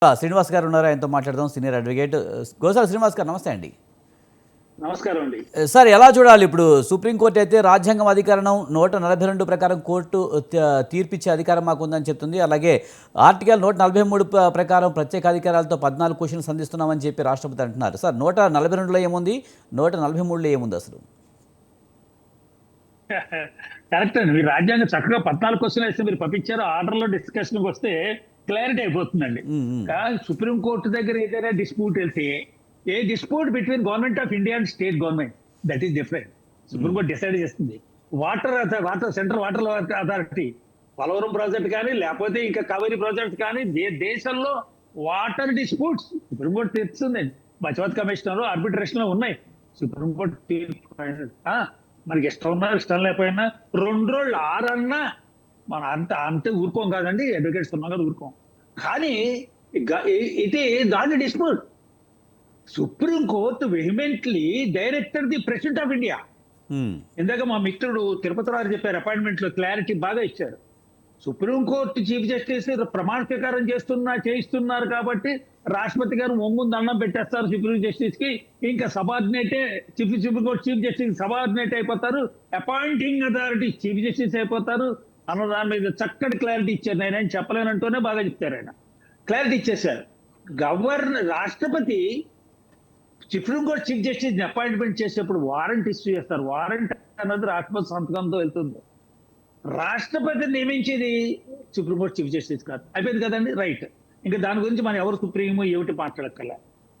శ్రీనివాస్ గారు ఉన్నారు, ఆయనతో మాట్లాడదాం. సీనియర్ అడ్వకేట్ గోసాల శ్రీనివాస్ గారు, నమస్తే అండి. నమస్కారం అండి. సార్, ఎలా చూడాలి ఇప్పుడు? సుప్రీంకోర్టు అయితే రాజ్యాంగం అధికరణం 142 ప్రకారం కోర్టు తీర్పిచ్చే అధికారం మాకు ఉందని చెప్తుంది. అలాగే ఆర్టికల్ 143 ప్రకారం ప్రత్యేక అధికారాలతో 14 క్వశ్చన్స్ అందిస్తున్నామని చెప్పి రాష్ట్రపతి అంటున్నారు. సార్, 142లో ఏముంది, 143లో ఏముంది అసలు? కరెక్ట్ అండి. మీరు రాజ్యాంగం చక్కగా 14 క్వశ్చన్ వేస్తే మీరు పంపించారు. ఆర్డర్లో డిస్కషన్కి వస్తే క్లారిటీ అయిపోతుందండి. కానీ సుప్రీంకోర్టు దగ్గర ఏదైనా డిస్ప్యూట్ వెళ్తే a dispute between government of India and state government, that is different. Supreme Court decide చేస్తుంది. Water central water authority Polavaram project కానీ లేకపోతే ఇంకా కావేరీ ప్రాజెక్ట్ కానీ దేశంలో వాటర్ డిస్ప్యూట్స్ సుప్రీంకోర్టు తీర్చుందండి. మధ్యవర్తి కమిషనర్ ఆర్బిట్రేషన్ లో ఉన్నాయి. సుప్రీంకోర్టు మనకి ఇష్టం ఉన్నా ఇష్టం లేకపోయినా 2 రోజులు ఆరన్నా మనం అంతే ఊరుకోం కాదండి. అడ్వకేట్స్ ఉన్నాం కదా, ఊరుకోం. కానీ ఇది దాని dispute supreme court వెహిమెంట్లీ director the president of India. ఇందాక మా మిత్రుడు తిరుపతి రావు చెప్పారు, అపాయింట్మెంట్ లో క్లారిటీ బాగా ఇచ్చారు. సుప్రీంకోర్టు చీఫ్ జస్టిస్ ప్రమాణ స్వీకారం చేయిస్తున్నారు కాబట్టి రాష్ట్రపతి గారు ముందు దండం పెట్టేస్తారు సుప్రీం జస్టిస్ కి. ఇంకా సబార్డినేటే సుప్రీంకోర్టు చీఫ్ జస్టిస్ సబార్డినేట్ అయిపోతారు, అపాయింటింగ్ అథారిటీ చీఫ్ జస్టిస్ అయిపోతారు అన్న దాని మీద చక్కటి క్లారిటీ ఇచ్చారు. నేనేం చెప్పలేనంటూనే బాగా చెప్తారు. ఆయన క్లారిటీ ఇచ్చేశారు. రాష్ట్రపతి సుప్రీంకోర్టు చీఫ్ జస్టిస్ ని అపాయింట్మెంట్ చేసేప్పుడు వారెంట్ ఇష్యూ చేస్తారు. వారెంట్ అన్నది రాష్ట్రపతి సంతకంతో వెళ్తుంది. రాష్ట్రపతి నియమించేది సుప్రీంకోర్టు చీఫ్ జస్టిస్ కాదు. అయిపోయింది కదండి, రైట్. ఇంకా దాని గురించి మనం ఎవరు సుప్రీమో ఏమిటి మాట్లాడక్కల.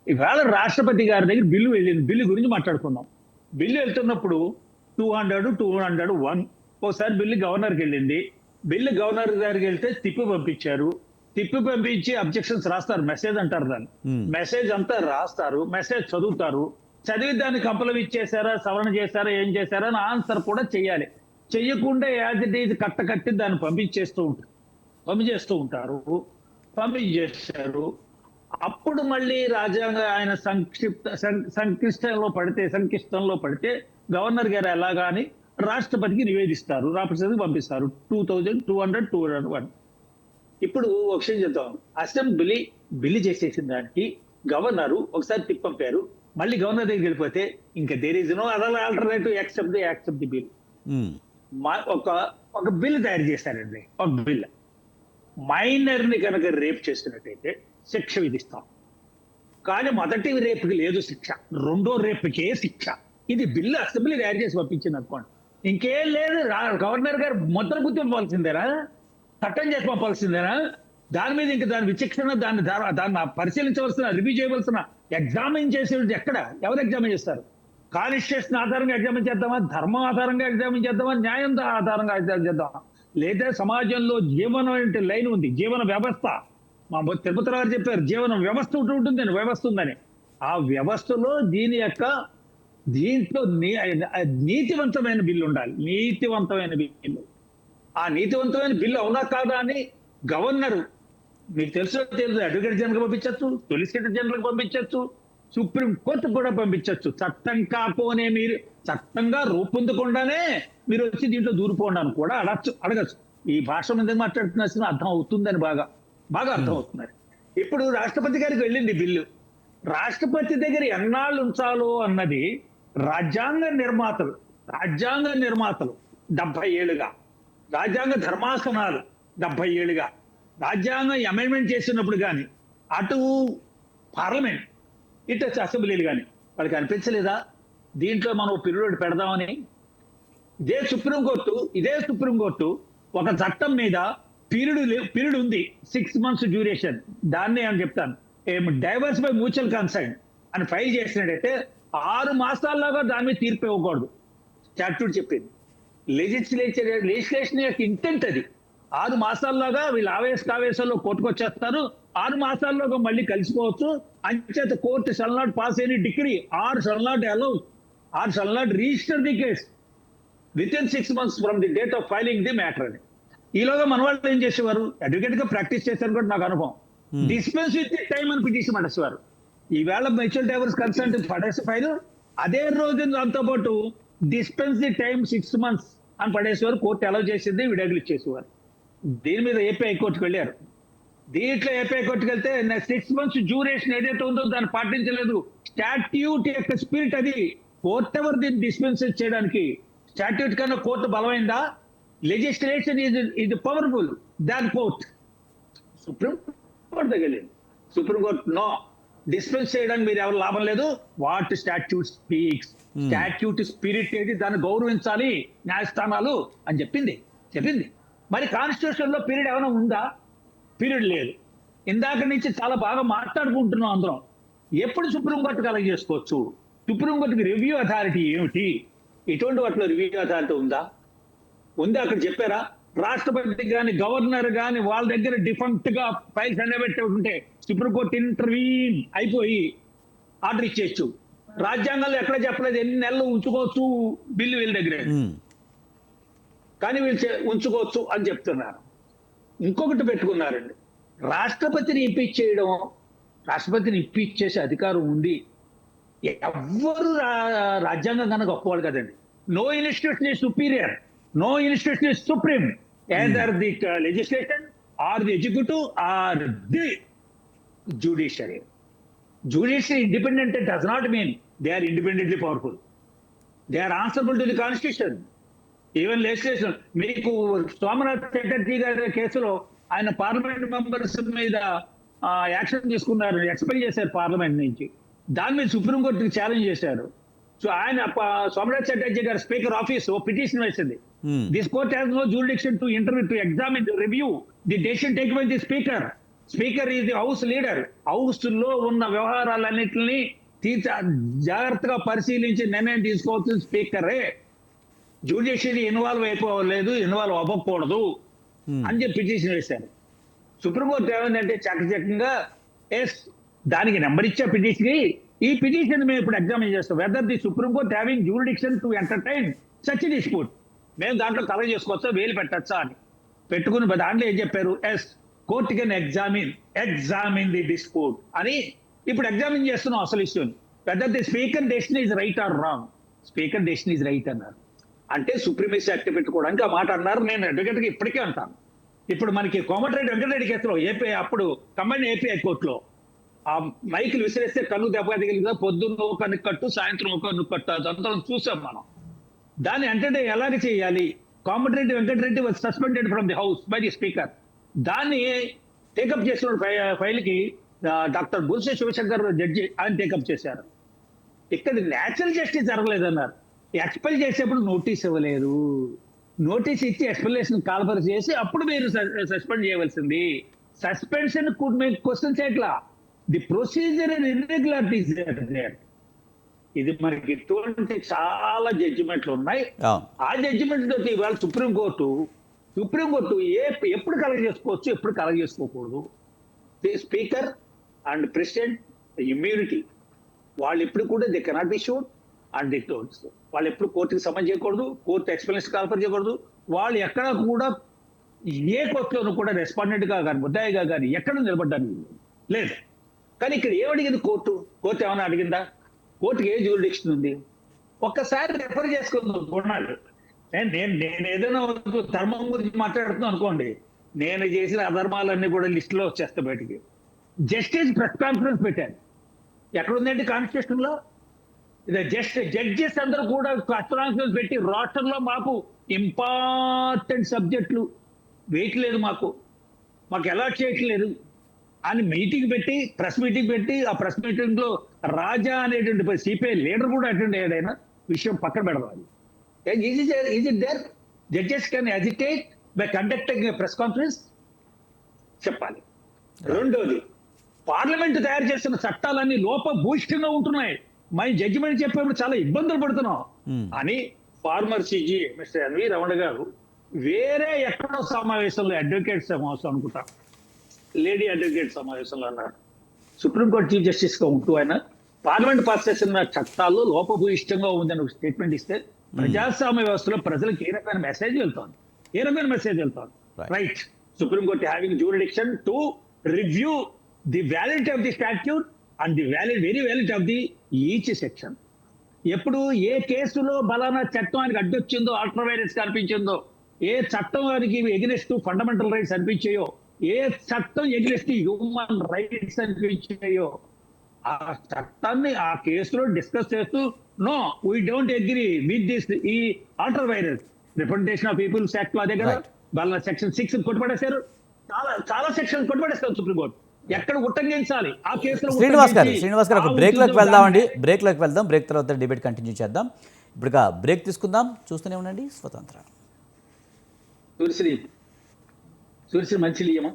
ఇవాళ రాష్ట్రపతి గారి దగ్గర బిల్లు వెళ్ళింది. బిల్లు గురించి మాట్లాడుకుందాం. బిల్లు వెళ్తున్నప్పుడు 200, 201 ఒకసారి బిల్లు గవర్నర్కి వెళ్ళింది. బిల్లు గవర్నర్ గారికి వెళ్తే తిప్పి పంపించారు. తిప్పి పంపించి అబ్జెక్షన్స్ రాస్తారు, మెసేజ్ అంటారు దాన్ని. మెసేజ్ అంతా రాస్తారు, మెసేజ్ చదువుతారు. చదివి దాన్ని కంపలం ఇచ్చేసారా, సవరణ చేశారా, ఏం చేశారా అని ఆన్సర్ కూడా చెయ్యాలి. చెయ్యకుండా యాజ్ ఇట్ ఈజ్ కట్టి దాన్ని పంపించేస్తూ ఉంటారు. పంపించేశారు. అప్పుడు మళ్ళీ రాజ్యాంగ ఆయన సంకిష్టంలో పడితే గవర్నర్ గారు ఎలాగాని రాష్ట్రపతికి నివేదిస్తారు, రాష్ట్రపతికి పంపిస్తారు. 2200, 201. ఇప్పుడు ఒక విషయం చెప్తాం. అసెంబ్లీ బిల్లు చేసేసిన దానికి గవర్నరు ఒకసారి తిప్పంపారు. మళ్ళీ గవర్నర్ దగ్గరికి వెళ్ళిపోతే ఇంకా there is no other alternative accept the bill. ఒక బిల్ తయారు చేశారండి. ఒక బిల్ మైనర్ ని కనుక రేప్ చేసినట్టయితే శిక్ష విధిస్తాం. కానీ మొదటి రేపుకి లేదు శిక్ష, రెండో రేపుకే శిక్ష. ఇది బిల్లు అసెంబ్లీ తయారు చేసి పంపించింది అనుకోండి, ఇంకేం లేదు. గవర్నర్ గారు ముద్ర గుర్తు పంపాల్సిందేనా, చట్టం చేసి పంపాల్సిందేనా? దాని మీద ఇంకా దాని విచక్షణ, దాన్ని పరిశీలించవలసిన, రివ్యూ చేయవలసిన, ఎగ్జామిన్ చేసేది ఎక్కడ? ఎవరు ఎగ్జామిన్ చేస్తారు? కాన్స్టిట్యూషన్ ఆధారంగా ఎగ్జామిన్ చేద్దామా, ధర్మం ఆధారంగా ఎగ్జామిన్ చేద్దామా, న్యాయం ఆధారంగా ఎగ్జామిన్ చేద్దామా? లేదా సమాజంలో జీవనం అంటే లైన్ ఉంది, జీవన వ్యవస్థ. మా తిరుపతి గారు చెప్పారు జీవన వ్యవస్థ ఉంటుందని, వ్యవస్థ ఉందని. ఆ వ్యవస్థలో దీంట్లో నీతివంతమైన బిల్లు ఉండాలి. నీతివంతమైన బిల్లు. ఆ నీతివంతమైన బిల్లు అవునా కాదా అని గవర్నర్, మీకు తెలుసు అడ్వకేట్ జనరల్ పంపించవచ్చు, సొలిసిటర్ జనరల్ పంపించవచ్చు, సుప్రీం కోర్టు కూడా పంపించవచ్చు. చట్టం కాకపోనే మీరు చట్టంగా రూపొందకుండానే మీరు వచ్చి దీంట్లో దూరిపోండి అని కూడా అడగచ్చు. ఈ భాష మీద మాట్లాడుతున్న అర్థం అవుతుందని బాగా అర్థం అవుతున్నారు. ఇప్పుడు రాష్ట్రపతి గారికి వెళ్ళింది బిల్లు. రాష్ట్రపతి దగ్గర ఎన్నాళ్ళు ఉంచాలో అన్నది రాజ్యాంగ నిర్మాతలు 70 ఏళ్ళుగా, రాజ్యాంగ ధర్మాసనాలు 70 ఏళ్ళుగా, రాజ్యాంగం అమెండ్మెంట్ చేసినప్పుడు కానీ అటు పార్లమెంట్ ఇటు అసెంబ్లీలు కానీ వాళ్ళకి అనిపించలేదా దీంట్లో మనం పీరియడ్ పెడదామని? ఇదే సుప్రీంకోర్టు ఒక చట్టం మీద పీరియడ్ ఉంది, 6 months డ్యూరేషన్. దాన్ని అని చెప్తాను డైవర్స్ బై మ్యూచువల్ కన్సెంట్ అని ఫైల్ చేసినట్టయితే 6 మాసాల్లోగా దాని మీద తీర్పు ఇవ్వకూడదు. స్టాట్యూట్ చెప్పింది. లెజిస్లేషన్ యొక్క ఇంటెంట్ అది. 6 మాసాల్లోగా వీళ్ళు ఆవేశంలో కోర్టుకు వచ్చేస్తారు. 6 మాసాల్లోగా మళ్ళీ కలిసిపోవచ్చు. అంచేత court shall not pass any degree or shall not allow or shall not register the case with in 6 months from the date of filing the matter అని. ఈలోగా మన వాళ్ళు ఏం చేసేవారు, అడ్వకేట్ గా ప్రాక్టీస్ చేశారు కూడా నాకు అనుభవం, డిస్పెన్స్ విత్ ది టైం అని పిటిషన్ పడేసేవారు. ఈవేళ మ్యూచువల్ డైవర్స్ కన్సెంట్ పడేసే ఫైల్ అదే రోజు దాంతో పాటు డిస్పెన్స్ ది టైం 6 months అని పడేసేవారు. కోర్టు అలౌ చేసింది, విడాకులు ఇచ్చేసేవారు. దీని మీద ఏపీ హైకోర్టుకు వెళ్ళారు. దీంట్లో ఏపీ కొట్టుకెళ్తే 6 months డ్యూరేషన్ ఏదైతే ఉందో దాన్ని పాటించలేదు. స్టాట్యూట్ యొక్క స్పిరిట్ అది. కోర్ట్ ఎవరు దీన్ని డిస్పెన్స్ చేయడానికి? స్టాట్యూట్ కన్నా కోర్టు బలమైందా? లెజిస్లేషన్ ఇది పవర్ఫుల్ దాన్ కోర్ట్. సుప్రీం కోర్టు దగ్గర సుప్రీంకోర్టు నో, డిస్పెన్స్ చేయడానికి మీరు ఎవరు లాభం లేదు. What statute speaks, statute spirit ఏది దాన్ని గౌరవించాలి న్యాయస్థానాలు అని చెప్పింది. మరి కాన్స్టిట్యూషన్ లో పీరియడ్ ఏమైనా ఉందా? పీరియడ్ లేదు. ఇందాక నుంచి చాలా బాగా మాట్లాడుకుంటున్నాం అందరం. ఎప్పుడు సుప్రీంకోర్టు కలెక్ట్ చేసుకోవచ్చు? సుప్రీంకోర్టుకి రివ్యూ అథారిటీ ఏమిటి? ఇటువంటి వాటిలో రివ్యూ అథారిటీ ఉందా? అక్కడ చెప్పారా? రాష్ట్రపతి కానీ గవర్నర్ కానీ వాళ్ళ దగ్గర డిఫెక్ట్ గా ఫైల్స్ ఎండబెట్టి ఉంటే సుప్రీంకోర్టు ఇంటర్వ్యూన్ అయిపోయి ఆర్డర్ ఇచ్చేయచ్చు. రాజ్యాంగంలో ఎక్కడ చెప్పలేదు ఎన్ని నెలలు ఉంచుకోవచ్చు బిల్లు వీళ్ళ దగ్గర, కానీ వీళ్ళు ఉంచుకోవచ్చు అని చెప్తున్నారు. ఇంకొకటి పెట్టుకున్నారండి, రాష్ట్రపతిని ఇంపీచ్ చేయడం. రాష్ట్రపతిని ఇంపీచ్ చేసే అధికారం ఉంది. ఎవ్వరు రాజ్యాంగం కన్నా గొప్పవాడు కదండి. No institution is superior, no institution is supreme, either the legislation or the executive or the judiciary. Judiciary independent does not mean they are independently powerful. They are answerable to the constitution. Even legislation. మీకు సోమనాథ్ చటర్జీ గారి కేసులో ఆయన parliament members మీద action తీసుకున్నారు, expel చేశారు parliament నుంచి. దాని మీద సుప్రీంకోర్టుకి ఛాలెంజ్ చేశారు. సో ఆయన సోమనాథ్ చటర్జీ గారి స్పీకర్ ఆఫీస్ ఓ పిటిషన్ వేసింది. This court has no jurisdiction to interview, to examine, to review the decision taken by the speaker. Speaker is the house leader. House లో ఉన్న వ్యవహారాలన్నింటినీ జాగ్రత్తగా పరిశీలించి నిర్ణయం తీసుకోవచ్చు స్పీకరే. జ్యుడిషియరీ ఇన్వాల్వ్ అయిపోలేదు, ఇన్వాల్వ్ అవ్వకూడదు అని చెప్పి పిటిషన్ వేశారు. సుప్రీంకోర్టు ఏమైందంటే చకచకంగా దానికి నెంబర్ ఇచ్చే పిటిషన్, ఈ పిటిషన్ మేము ఇప్పుడు ఎగ్జామిన్ చేస్తాం. Whether the supreme court having jurisdiction to entertain such dispute, మేము దాంట్లో కలెక్ట్ చేసుకోవచ్చా, వేలు పెట్టచ్చా అని పెట్టుకుని దాంట్లో ఏం చెప్పారు, court can examine the dispute అని ఇప్పుడు ఎగ్జామిన్ చేస్తున్నాం అసలు ఇష్యూని. Whether the speaker decision is right or wrong. Speaker decision is right అన్నారు. అంటే సుప్రీమసీ యాక్ట్ పెట్టుకోవడానికి ఆ మాట అన్నారు. నేను అడ్వకేట్గా ఇప్పటికే అంటాను. ఇప్పుడు మనకి కోమటిరెడ్డి వెంకటరెడ్డి కేసులో ఏపీ, అప్పుడు కంబైన్ ఏపీ హైకోర్టులో ఆ మైకులు విసిరేస్తే కన్ను దెబ్బ తగిలిందా, పొద్దున్న కన్ను కట్టు, సాయంత్రం కన్ను కట్టు, అదంతా చూసాం మనం. దాన్ని అంటే ఎలాగ చేయాలి? Komatireddy Venkatreddy was suspended from the house by the speaker. దాన్ని టేకప్ చేసిన ఫైల్కి డాక్టర్ బుల్సే శివశంకర్ జడ్జి ఆయన టేకప్ చేశారు. ఇక్కడ న్యాచురల్ జస్టిస్ జరగలేదన్నారు. ఎక్స్పెల్ చేసేప్పుడు నోటీస్ ఇవ్వలేదు. నోటీస్ ఇచ్చి ఎక్స్ప్లెనేషన్ కాల్ఫర్ చేసి అప్పుడు మీరు సస్పెండ్ చేయవలసింది. సస్పెన్షన్ కుడ్ మేక్ క్వశ్చన్స్ ఎట్లా, the procedure and irregularities there. ఇది మనకి ఇటువంటి చాలా జడ్జిమెంట్లు ఉన్నాయి. ఆ జడ్జిమెంట్ తోటి ఇవాళ సుప్రీంకోర్టు ఎప్పుడు కలెక్ట్ చేసుకోవచ్చు, ఎప్పుడు కలెక్ట్ చేసుకోకూడదు. స్పీకర్ అండ్ ప్రెసిడెంట్ ఇమ్యూనిటీ, వాళ్ళు ఎప్పుడు కూడా they cannot be shoot and the tones. వాళ్ళు ఎప్పుడు కోర్టుకి సమన్ చేయకూడదు, కోర్టు ఎక్స్ప్లెనేషన్ కాల్ఫర్ చేయకూడదు. వాళ్ళు ఎక్కడ కూడా ఏ కోర్టులోనూ కూడా రెస్పాండెంట్ గా కానీ ముద్దాయిగా కానీ ఎక్కడ నిలబడ్డానికి లేదు. కానీ ఇక్కడ ఏమడిగింది కోర్టు ఏమైనా అడిగిందా? కోర్టుకి ఏ జ్యూరిడిక్షన్ ఉంది? ఒక్కసారి రెఫర్ చేసుకుందాం చూడాలి. నేను ఏదైనా ధర్మం గురించి మాట్లాడుతున్నాను అనుకోండి, నేను చేసిన అధర్మాలన్నీ కూడా లిస్టులో వచ్చేస్తా బయటికి. జస్టిస్ ప్రెస్ కాన్ఫరెన్స్ పెట్టాను. ఎక్కడుందండి కాన్స్టిట్యూషన్ లో? జడ్జెస్ అందరూ కూడా ప్రెస్ కాన్ఫరెన్స్ పెట్టి రాష్ట్రంలో మాకు ఇంపార్టెంట్ సబ్జెక్టులు వేయట్లేదు, మాకు అలాట్ చేయట్లేదు అని మీటింగ్ పెట్టి, ప్రెస్ మీటింగ్ పెట్టి, ఆ ప్రెస్ మీటింగ్ లో రాజా అనేటువంటి సిపిఐ లీడర్ కూడా అటెండ్ అయ్యాడు. ఆయన విషయం పక్కన పెడదాం. Is it there? Judges can hesitate by conducting a press conference చెప్పాలి. రెండోది, పార్లమెంట్ తయారు చేసిన చట్టాలన్నీ లోపభూయిష్టంగా ఉంటున్నాయి, మై జడ్జిమెంట్ చెప్పేప్పుడు చాలా ఇబ్బందులు పడుతున్నాం అని ఫార్మర్ సిజీ మిస్టర్ ఎన్వి రమణ గారు వేరే ఎక్కడో సమావేశంలో అడ్వకేట్ సమావేశం అనుకుంటా, లేడీ అడ్వకేట్ సమావేశంలో అన్నారు. సుప్రీంకోర్టు చీఫ్ జస్టిస్ గా ఉంటూ ఆయన పార్లమెంట్ పాస్ చేసిన చట్టాల్లో లోపభూయిష్టంగా ఉందని ఒక స్టేట్మెంట్ ఇస్తే ప్రజాస్వామ్య వ్యవస్థలో ప్రజలకు ఏ రకమైన మెసేజ్ వెళ్తోంది? Right, supreme court having jurisdiction to review the validity of the statute and the very validity of the each section. ఎప్పుడు ఏ కేసులో బలానా చట్టానికి అడ్డొచ్చిందో, అల్ట్రా వైరస్ కనిపించిందో, ఏ చట్టం వారికి ఎగనెస్ట్ ఫండమెంటల్ రైట్స్ అనిపించాయో ఏ చట్టం ఎగ్రెస్ట్ హ్యూమన్ రైట్స్ అనిపించాయో ఆ చట్టాన్ని ఆ కేసులో డిస్కస్ చేస్తూ no we don't agree with this ఈ ultra vires representation of people's act లో అదే కదా రైట్. వాళ్ళ సెక్షన్ 6 కొట్టుపడేశారు. చాలా చాలా సెక్షన్ కొట్టుపడేస్తారు సుప్రీంకోర్టు. ఎక్కడ ఉట్టంకించాలి ఆ కేసులో శ్రీనివాస్ గారు ఒక బ్రేక్లోకి వెళ్దామండి. బ్రేక్లోకి వెళ్దాం. బ్రేక్ తర్వాత డిబేట్ కంటిన్యూ చేద్దాం. ఇప్పుడు బ్రేక్ తీసుకుందాం. చూస్తూనే ఉండండి స్వతంత్ర. సూర్యశ్రీ సూర్యశ్రీ మంచి నియమం.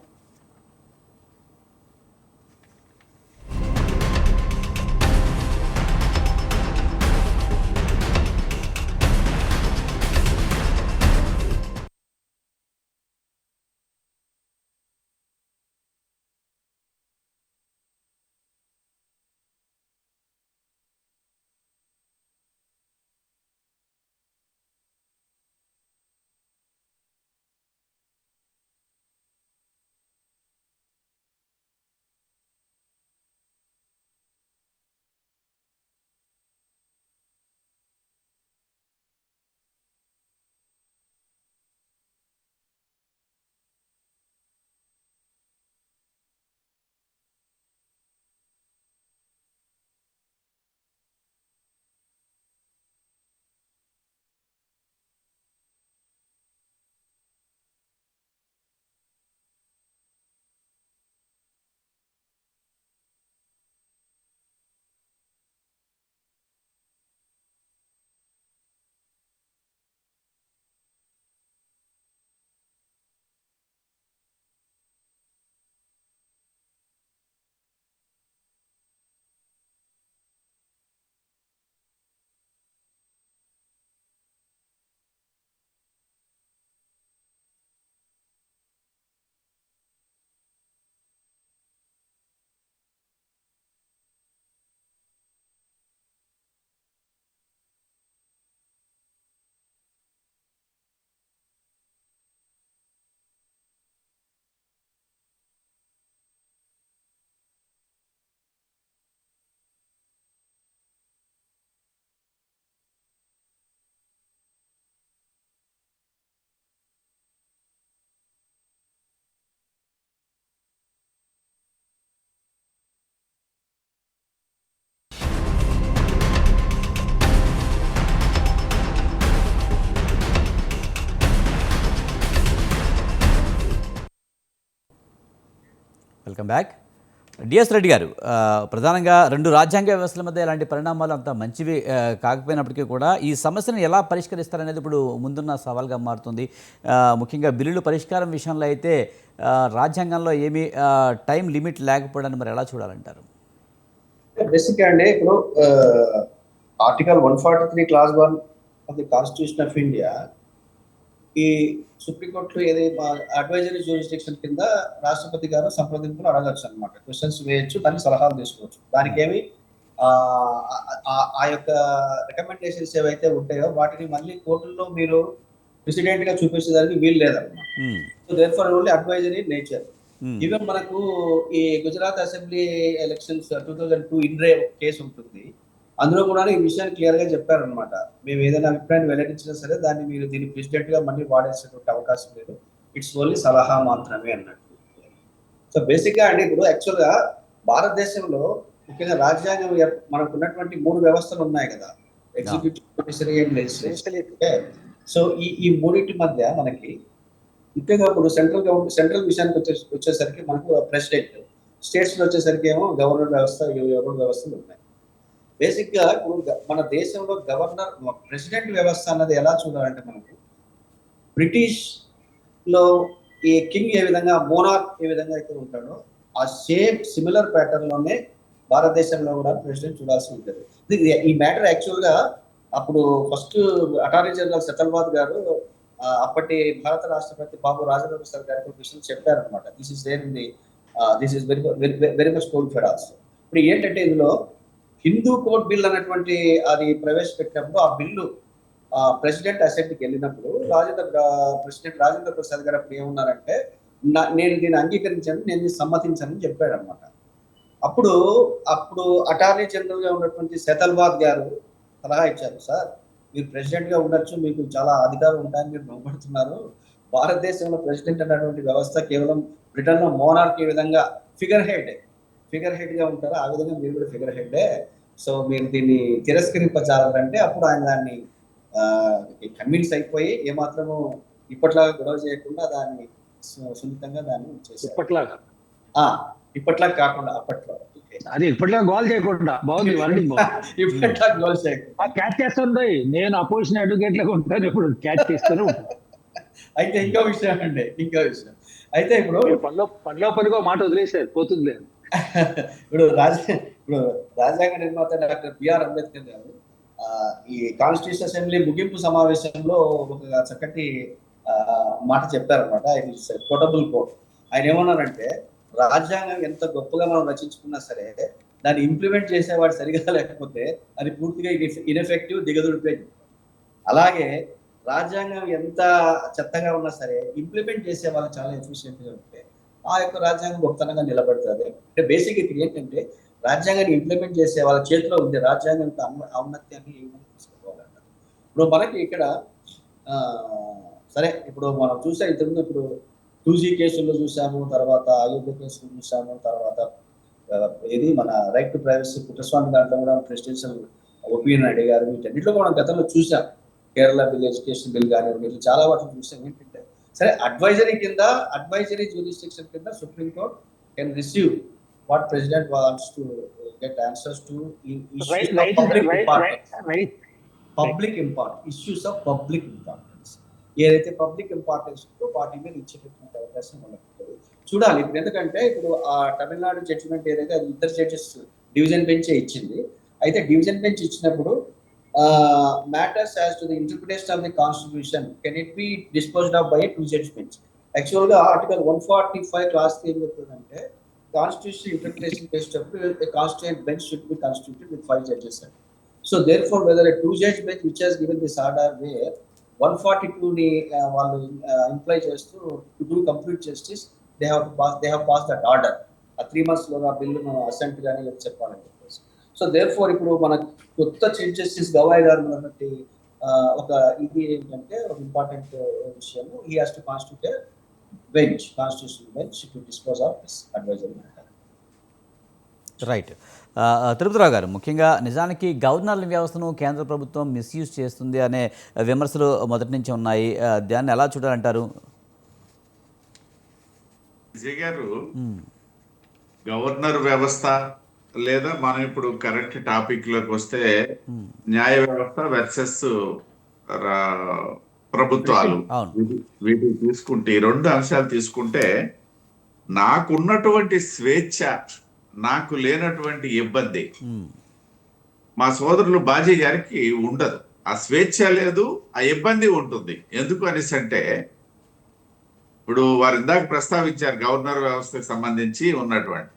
Welcome back. డిఎస్ రెడ్డి గారు, ప్రధానంగా రెండు రాజ్యాంగ వ్యవస్థల మధ్య ఇలాంటి పరిణామాలు అంత మంచివి కాకపోయినప్పటికీ కూడా ఈ సమస్యను ఎలా పరిష్కరిస్తారనేది ఇప్పుడు ముందున్న సవాల్గా మారుతుంది. ముఖ్యంగా బిల్లుల పరిష్కారం విషయంలో అయితే రాజ్యాంగంలో ఏమీ టైం లిమిట్ లేకపోవడాన్ని మరి ఎలా చూడాలంటారు? బేసిక్గా అండి ఇప్పుడు article 143 class 1 of the constitution of India ఈ సుప్రీంకోర్టులో ఏది అడ్వైజరీ జ్యూరిస్డిక్షన్ కింద రాష్ట్రపతి గారు సంప్రదింపులు అడగచ్చు అనమాట. క్వశ్చన్స్ వేయచ్చు, దానికి సలహాలు తీసుకోవచ్చు. దానికి ఏమి ఆ యొక్క రికమెండేషన్స్ ఏవైతే ఉంటాయో వాటిని మళ్ళీ కోర్టుల్లో మీరు ప్రెసిడెంట్ గా చూపించడానికి వీలు లేదన్నమాట. So there for only advisory nature. Even మనకు ఈ Gujarat assembly elections 2002 in re case ఉంటుంది. అందులో కూడా ఈ విషయాన్ని క్లియర్ గా చెప్పారనమాట. మేము ఏదైనా అభిప్రాయాన్ని వెల్లడించినా సరే దాన్ని మీరు దీన్ని ప్రెసిడెంట్ గా మళ్ళీ వాడేసేటువంటి అవకాశం లేదు, ఇట్స్ ఓన్లీ సలహా మాత్రమే అన్నట్టు. సో బేసిక్ గా అండి ఇప్పుడు యాక్చువల్ గా భారతదేశంలో ముఖ్యంగా రాజ్యాంగం మనకు ఉన్నటువంటి 3 వ్యవస్థలు ఉన్నాయి కదా, executive, judiciary and legislative. So ఈ మూడింటి మధ్య మనకి ముఖ్యంగా ఇప్పుడు సెంట్రల్ విషయానికి వచ్చేసరికి మనకు ప్రెసిడెంట్, స్టేట్స్ లో వచ్చేసరికి ఏమో గవర్నర్ వ్యవస్థ, రెండు వ్యవస్థలు ఉన్నాయి. బేసిక్ గా ఇప్పుడు మన దేశంలో గవర్నర్ ప్రెసిడెంట్ వ్యవస్థ అన్నది ఎలా చూడాలంటే మనకు బ్రిటిష్ లో ఈ కింగ్ ఏ విధంగా, మోనార్క్ ఏ విధంగా అయితే ఉంటాడో ఆ సేమ్ సిమిలర్ ప్యాటర్న్ లోనే భారతదేశంలో కూడా ప్రెసిడెంట్ చూడాల్సి ఉంటుంది. ఈ మ్యాటర్ యాక్చువల్ గా అప్పుడు ఫస్ట్ అటార్నీ జనరల్ సెటల్వాద్ గారు అప్పటి భారత రాష్ట్రపతి బాబు రాజేంద్ర ప్రసాద్ గారికి ఒక విషయం చెప్పారనమాట. This is very much cold fed also. ఇప్పుడు ఏంటంటే ఇందులో హిందూ కోడ్ బిల్ అనేటువంటి అది ప్రవేశపెట్టినప్పుడు ఆ బిల్లు ప్రెసిడెంట్ అసెంబ్లీకి వెళ్ళినప్పుడు ప్రెసిడెంట్ రాజేంద్ర ప్రసాద్ గారు అప్పుడు ఏమన్నారంటే నేను దీన్ని అంగీకరించాను, నేను దీన్ని సమ్మతించానని చెప్పాడు అనమాట. అప్పుడు అటార్నీ జనరల్ గా ఉన్నటువంటి సెతల్వాద్ గారు సలహా ఇచ్చారు, సార్ మీరు ప్రెసిడెంట్ గా ఉండొచ్చు, మీకు చాలా అధికారం ఉంటాయని మీరు నమ్మబడుతున్నారు. భారతదేశంలో ప్రెసిడెంట్ అన్నటువంటి వ్యవస్థ కేవలం బ్రిటన్ లో మోనార్క్ ఏ విధంగా ఫిగర్ హెడ్ గా ఉంటారో ఆ విధంగా మీరు కూడా ఫిగర్ హెడ్. సో మీరు దీన్ని తిరస్కరింపజాలంటే అప్పుడు ఆయన దాన్ని కన్విన్స్ అయిపోయి ఏమాత్రము ఇప్పట్లాగా గొడవ చేయకుండా దాన్ని సున్నితంగా దాన్ని చేశారు. ఇప్పట్లాగా ఇప్పట్లా కాకుండా అప్పట్లో అది ఇప్పట్లో గోల్ చేయకుండా బాగుంది వర్ణింగ్ ఇప్పట్లా గోల్ చేయకుండా క్యాచ్ చేస్తుంది. నేను అపోజిషన్ అడ్వకేట్ లాగా ఉంటాను, ఇప్పుడు క్యాచ్ చేస్తూనే ఉంటాను. అయితే ఇంకో విషయం అయితే ఇప్పుడు పనిలో పనికో మాట వదిలేసారు పోతుంది. ఇప్పుడు రాజ్యాంగ నిర్మాత డాక్టర్ బిఆర్ అంబేద్కర్ గారు ఈ కాన్స్టిట్యూషన్ అసెంబ్లీ ముగింపు సమావేశంలో ఒక చక్కటి మాట చెప్పారనమాట. It is quotable quote. ఆయన ఏమన్నారంటే, రాజ్యాంగం ఎంత గొప్పగా మనం రచించుకున్నా సరే దాన్ని ఇంప్లిమెంట్ చేసేవాడు సరిగా లేకపోతే అది పూర్తిగా ఇన్ఎఫెక్టివ్, దిగదుడిపోయింది. అలాగే రాజ్యాంగం ఎంత చెత్తగా ఉన్నా సరే ఇంప్లిమెంట్ చేసే వాళ్ళు చాలా ఎఫిషియెంట్ గా ఉంటే ఆ యొక్క రాజ్యాంగం గొప్పతనంగా నిలబడుతుంది. అంటే బేసిక్ ఇది ఏంటంటే రాజ్యాంగాన్ని ఇంప్లిమెంట్ చేసే వాళ్ళ చేతిలో ఉంది రాజ్యాంగం ఔన్నత్యాన్ని తీసుకోవాలంట. ఇప్పుడు మనకి ఇక్కడ సరే ఇప్పుడు మనం చూసా ఇంతకుముందు ఇప్పుడు 2G కేసుల్లో చూసాము, తర్వాత అయోధ్య కేసులు చూసాము, తర్వాత ఇది మన రైట్ టు ప్రైవసీ కుట్రస్వామి దాంట్లో కూడా ప్రెసిడెన్షియల్ ఒపీనియన్ అడిగారు. వీటన్నిటిలో మనం గతంలో చూసాం. కేరళ బిల్, ఎడ్యుకేషన్ బిల్ కానీ వీటిలో చాలా వాటిని చూసాం. ఏంటంటే సరే అడ్వైజరీ జ్యూరిస్డిక్షన్ కింద supreme court can receive what president wants to get answers to public issues of public importance. ఏదైతే పబ్లిక్ ఇంపార్టెన్స్ ఉందో వాటి మీద ఇచ్చేటటువంటి అవకాశం మనకు చూడాలి. ఇప్పుడు ఎందుకంటే ఇప్పుడు ఆ తమిళనాడు జడ్జిమెంట్ ఏదైతే అది 2 జడ్జెస్ డివిజన్ బెంచే ఇచ్చింది. అయితే డివిజన్ బెంచ్ ఇచ్చినప్పుడు matters as to the interpretation of the constitution can it be disposed of by a 2 judge bench. Actually article 145 class 3 ఏం చెప్తుందంటే constitutional interpretation based a constituent bench should be constituted with 5 judges. So therefore whether a 2-judge bench which has given this order where 142 ని వాళ్ళు imply చేస్తూ to do complete justice they have passed that order. ఆ 3 months లో ఆ బిల్లును assigned గానీ చెప్పాలని చెప్పేసి. సో దేర్ఫోర్ ఇప్పుడు మన కొత్త చీఫ్ జస్టిస్ గవాయ్ గారు ఉన్నటువంటి ఒక ఇది ఏంటంటే ఒక ఇంపార్టెంట్ విషయం, he has to constitute bench, constitutional bench to dispose of this advisory matter. Right. Tirupatirao garu, ముఖ్యంగా నిజానికి గవర్నర్ల వ్యవస్థను కేంద్ర ప్రభుత్వం మిస్యూజ్ చేస్తుంది అనే విమర్శలు మొదటి నుంచి ఉన్నాయి. దాన్ని ఎలా చూడాలంటారు? విజయ్ గారు, గవర్నర్ వ్యవస్థ లేదా మనం ఇప్పుడు కరెక్ట్ టాపిక్ లోకి వస్తే న్యాయ వ్యవస్థ వర్సెస్ ప్రభుత్వాలు, వీటిని తీసుకుంటే ఈ 2 అంశాలు తీసుకుంటే నాకున్నటువంటి స్వేచ్ఛ నాకు లేనటువంటి ఇబ్బంది మా సోదరులు బాజీ గారికి ఉండదు. ఆ స్వేచ్ఛ లేదు, ఆ ఇబ్బంది ఉంటుంది. ఎందుకు అనేసి అంటే ఇప్పుడు వారు ఇందాక ప్రస్తావించారు గవర్నర్ వ్యవస్థకు సంబంధించి ఉన్నటువంటి